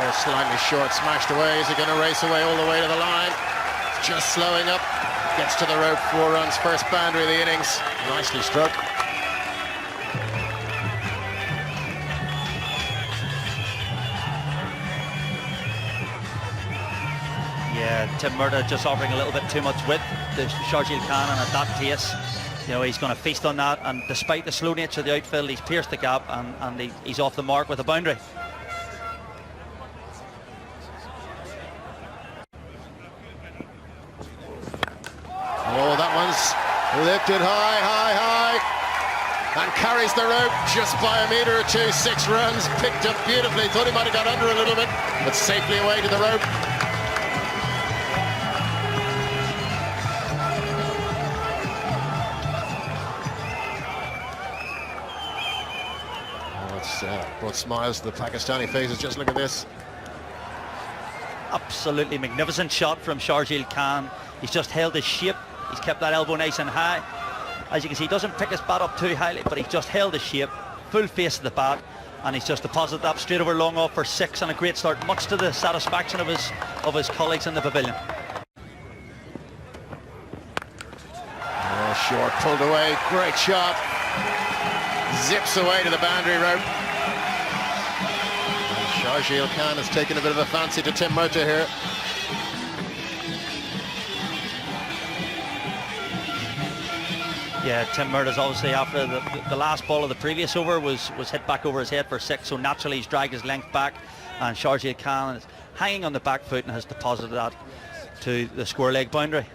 Oh, slightly short, smashed away. Is he going to race away all the way to the line? Just slowing up. Gets to the rope, 4 runs, first boundary of the innings. Nicely struck. Yeah, Tim Murtagh just offering a little bit too much width to Sharjeel Khan, and at that pace, you know, he's going to feast on that. And despite the slow nature of the outfield, he's pierced the gap, and he's off the mark with a boundary. Oh, that one's lifted high, high, high, and carries the rope just by a metre or two. 6 runs, picked up beautifully. Thought he might have got under a little bit, but safely away to the rope. Oh, it's brought smiles to the Pakistani faces. Just look at this. Absolutely magnificent shot from Sharjeel Khan. He's just held his shape. He's kept that elbow nice and high. As you can see, he doesn't pick his bat up too highly, but he's just held his shape, full face of the bat, and he's just deposited that straight over long off for 6, and a great start, much to the satisfaction of his colleagues in the pavilion. Oh, short, pulled away, great shot. Zips away to the boundary rope. And Sharjeel Khan has taken a bit of a fancy to Tim Murtagh here. Yeah, Tim Murtagh's obviously, after the last ball of the previous over was hit back over his head for 6, so naturally he's dragged his length back, and Sharjeel Khan is hanging on the back foot and has deposited that to the square leg boundary.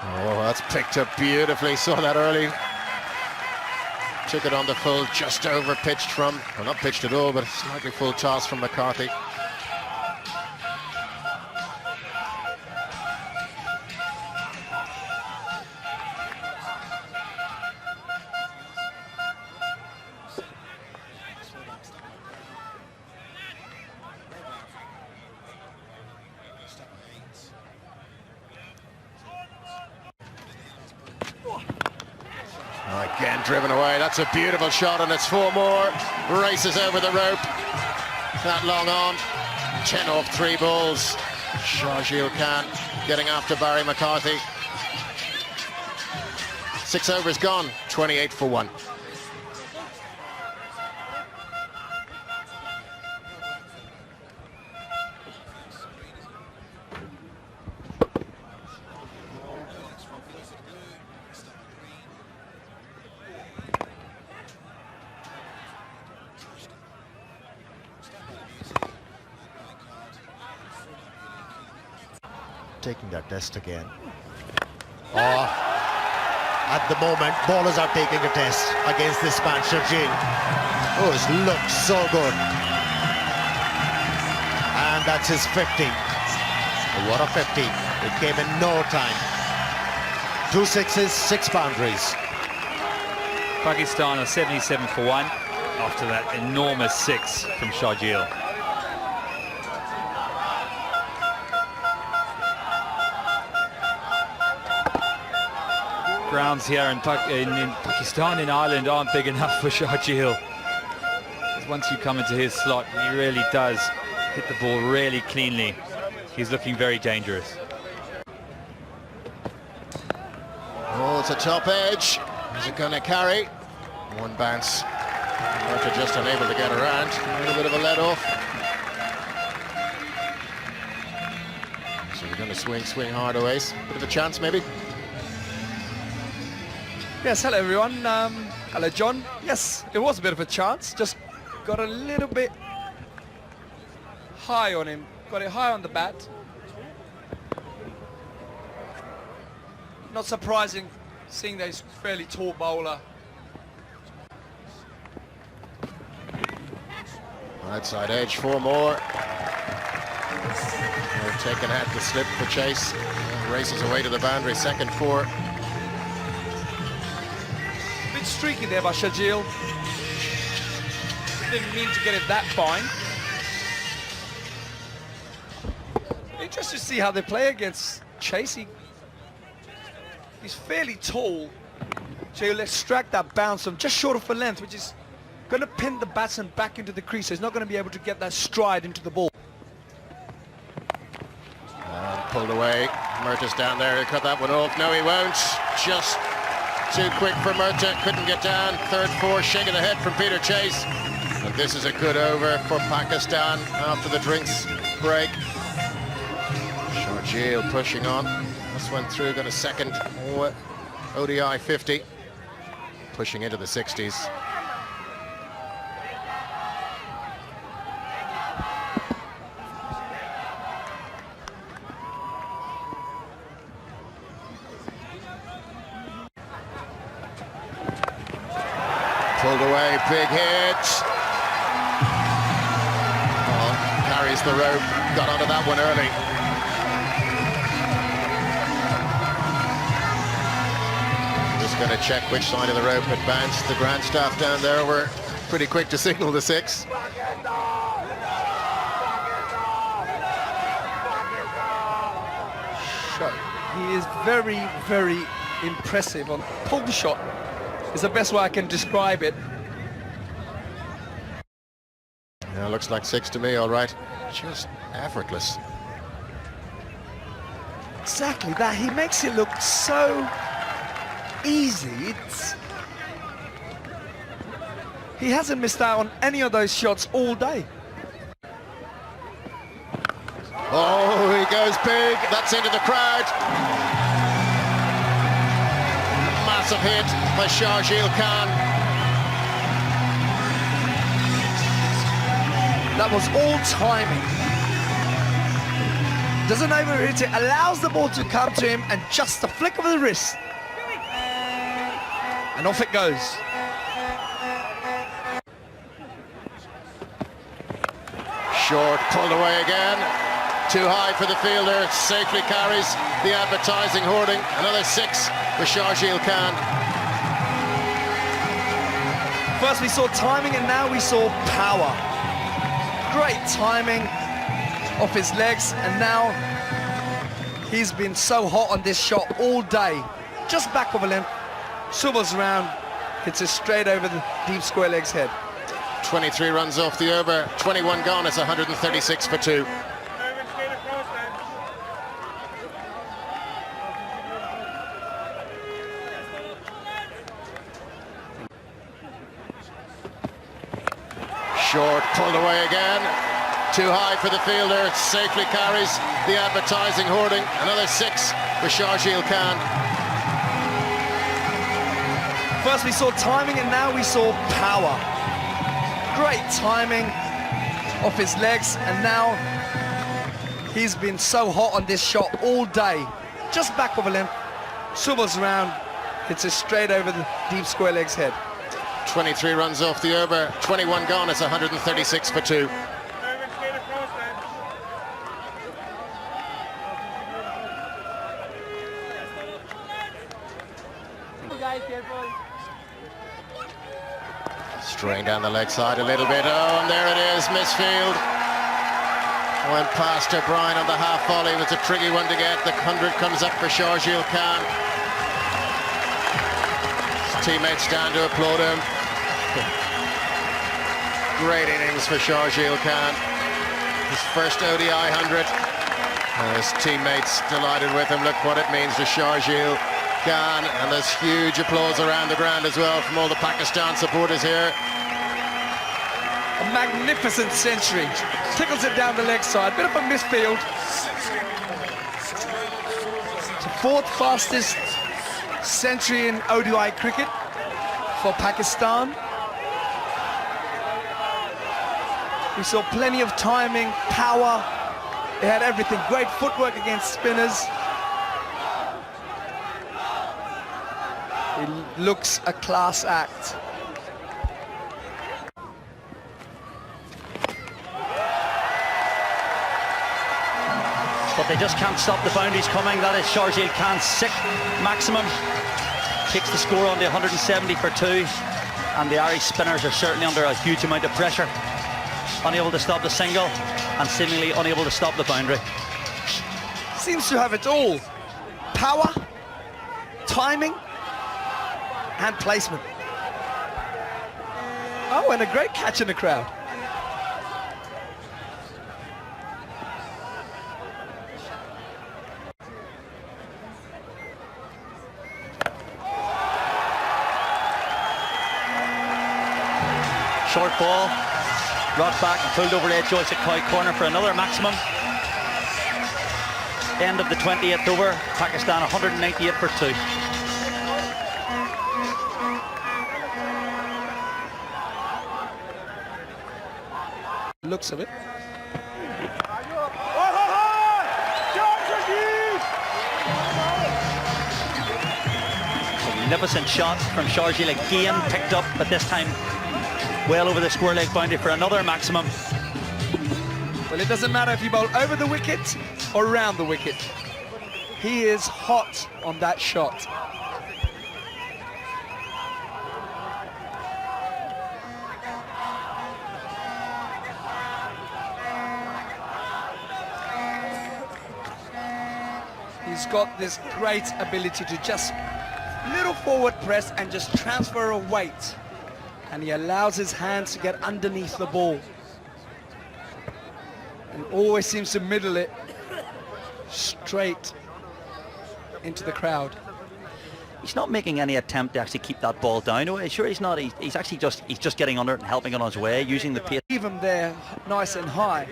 Oh, that's picked up beautifully. Saw that early. Took it on the full, just over pitched from, well, not pitched at all, but slightly full toss from McCarthy. Again driven away. That's a beautiful shot, and it's 4 more. Races over the rope. That long on. 10 off 3 balls. Sharjeel Khan getting after Barry McCarthy. 6 overs gone. 28 for 1. Taking that test again. Oh, at the moment, bowlers are taking a test against this man, Sharjeel. Oh, it looks so good. And that's his 50. What a 50. It came in no time. 2 sixes, 6 boundaries. Pakistan are 77 for 1 after that enormous 6 from Sharjeel. Grounds here in Pakistan, in Ireland, aren't big enough for Sharjeel. Once you come into his slot, he really does hit the ball really cleanly. He's looking very dangerous. Oh, it's a top edge. Is it going to carry? 1 bounce. Murtagh just unable to get around. A little bit of a let off. So we're going to swing hard away. Bit of a chance maybe. Yes, hello everyone. Hello John. Yes, it was a bit of a chance. Just got a little bit high on him. Got it high on the bat. Not surprising, seeing that he's a fairly tall bowler. Outside edge, 4 more. They're taking out the slip for chase. Races away to the boundary, second 4. Bit streaky there by Sharjeel. Didn't mean to get it that fine. Interesting to see how they play against Chase. He's fairly tall, So he'll extract that bounce from just short of a length, which is going to pin the batsman back into the crease. So he's not going to be able to get that stride into the ball. Pulled away. Murtaugh's down there. He'll cut that one off. No, he won't. Just too quick for Murtaugh. Couldn't get down. Third, four, shake of the head from Peter Chase. And this is a good over for Pakistan after the drinks break. Sharjeel pushing on. This one through, got a second ODI 50. Pushing into the 60s. Pulled away, big hit. Oh, carries the rope, got onto that one early. Just going to check which side of the rope it bounced. The ground staff down there were pretty quick to signal the 6. He is very, very impressive on pull the shot. Is the best way I can describe it. Yeah, looks like 6 to me, all right. Just effortless. Exactly that. He makes it look so easy. He hasn't missed out on any of those shots all day. Oh, he goes big. That's into the crowd. Massive hit by Sharjeel Khan. That was all timing. Doesn't overhit it, allows the ball to come to him, and just a flick of the wrist. And off it goes. Short, pulled away again. Too high for the fielder, safely carries the advertising hoarding. Another 6 for Sharjeel Khan. First we saw timing and now we saw power. Great timing off his legs, and now he's been so hot on this shot all day. Just back of a limb, swivels around, hits it straight over the deep square leg's head. 23 runs off the over, 21 gone, it's 136 for 2. Short, pulled away again. Too high for the fielder, safely carries the advertising hoarding. Another 6 for Sharjeel Khan. First we saw timing and now we saw power. Great timing off his legs, and now he's been so hot on this shot all day. Just back of a limb, swivels around, hits it straight over the deep square leg's head. 23 runs off the over, 21 gone, it's 136 for 2. Straying down the leg side a little bit. Oh, and there it is, misfield. Went past O'Brien on the half volley. It was a tricky one to get. The 100 comes up for Sharjeel Khan. His teammates stand to applaud him. Great innings for Sharjeel Khan. His first ODI 100. His teammates delighted with him. Look what it means to Sharjeel Khan. And there's huge applause around the ground as well from all the Pakistan supporters here. A magnificent century. Tickles it down the leg side. Bit of a misfield. It's the 4th fastest century in ODI cricket for Pakistan. We saw plenty of timing, power. It had everything. Great footwork against spinners. It looks a class act. But they just can't stop the boundaries coming. That is Sharjeel Khan's 6th maximum. Takes the score on the 170 for 2. And the Irish spinners are certainly under a huge amount of pressure. Unable to stop the single and seemingly unable to stop the boundary. Seems to have it all. Power, timing, hand placement. Oh, and a great catch in the crowd. Short ball, brought back and pulled over the edge Joyce at Coy corner for another maximum. End of the 28th over, Pakistan 198 for 2. Looks of it. Magnificent shot from Sharjeel again, picked up, but this time well over the square leg boundary for another maximum. Well, it doesn't matter if you bowl over the wicket or around the wicket. He is hot on that shot. He's got this great ability to just little forward press and just transfer a weight. And he allows his hands to get underneath the ball. And always seems to middle it straight into the crowd. He's not making any attempt to actually keep that ball down. Sure, he's not. He's actually just getting under it and helping it on his way, using the pace. Leave him there nice and high.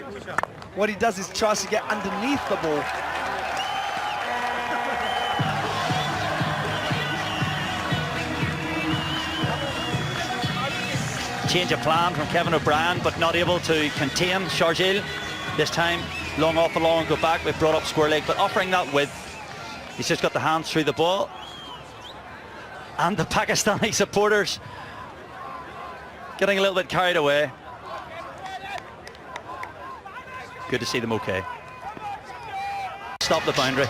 What he does is tries to get underneath the ball. Change of plan from Kevin O'Brien, but not able to contain Sharjeel. This time, long off the long, go back. We've brought up square leg, but offering that width. He's just got the hands through the ball. And the Pakistani supporters getting a little bit carried away. Good to see them okay. Stop the boundary.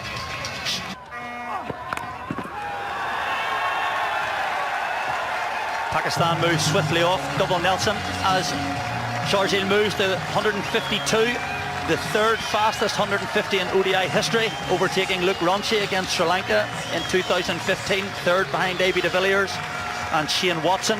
Pakistan moves swiftly off, double Nelson, as Sharjeel moves to 152, the third fastest 150 in ODI history, overtaking Luke Ronchi against Sri Lanka in 2015, third behind A.B. de Villiers and Shane Watson.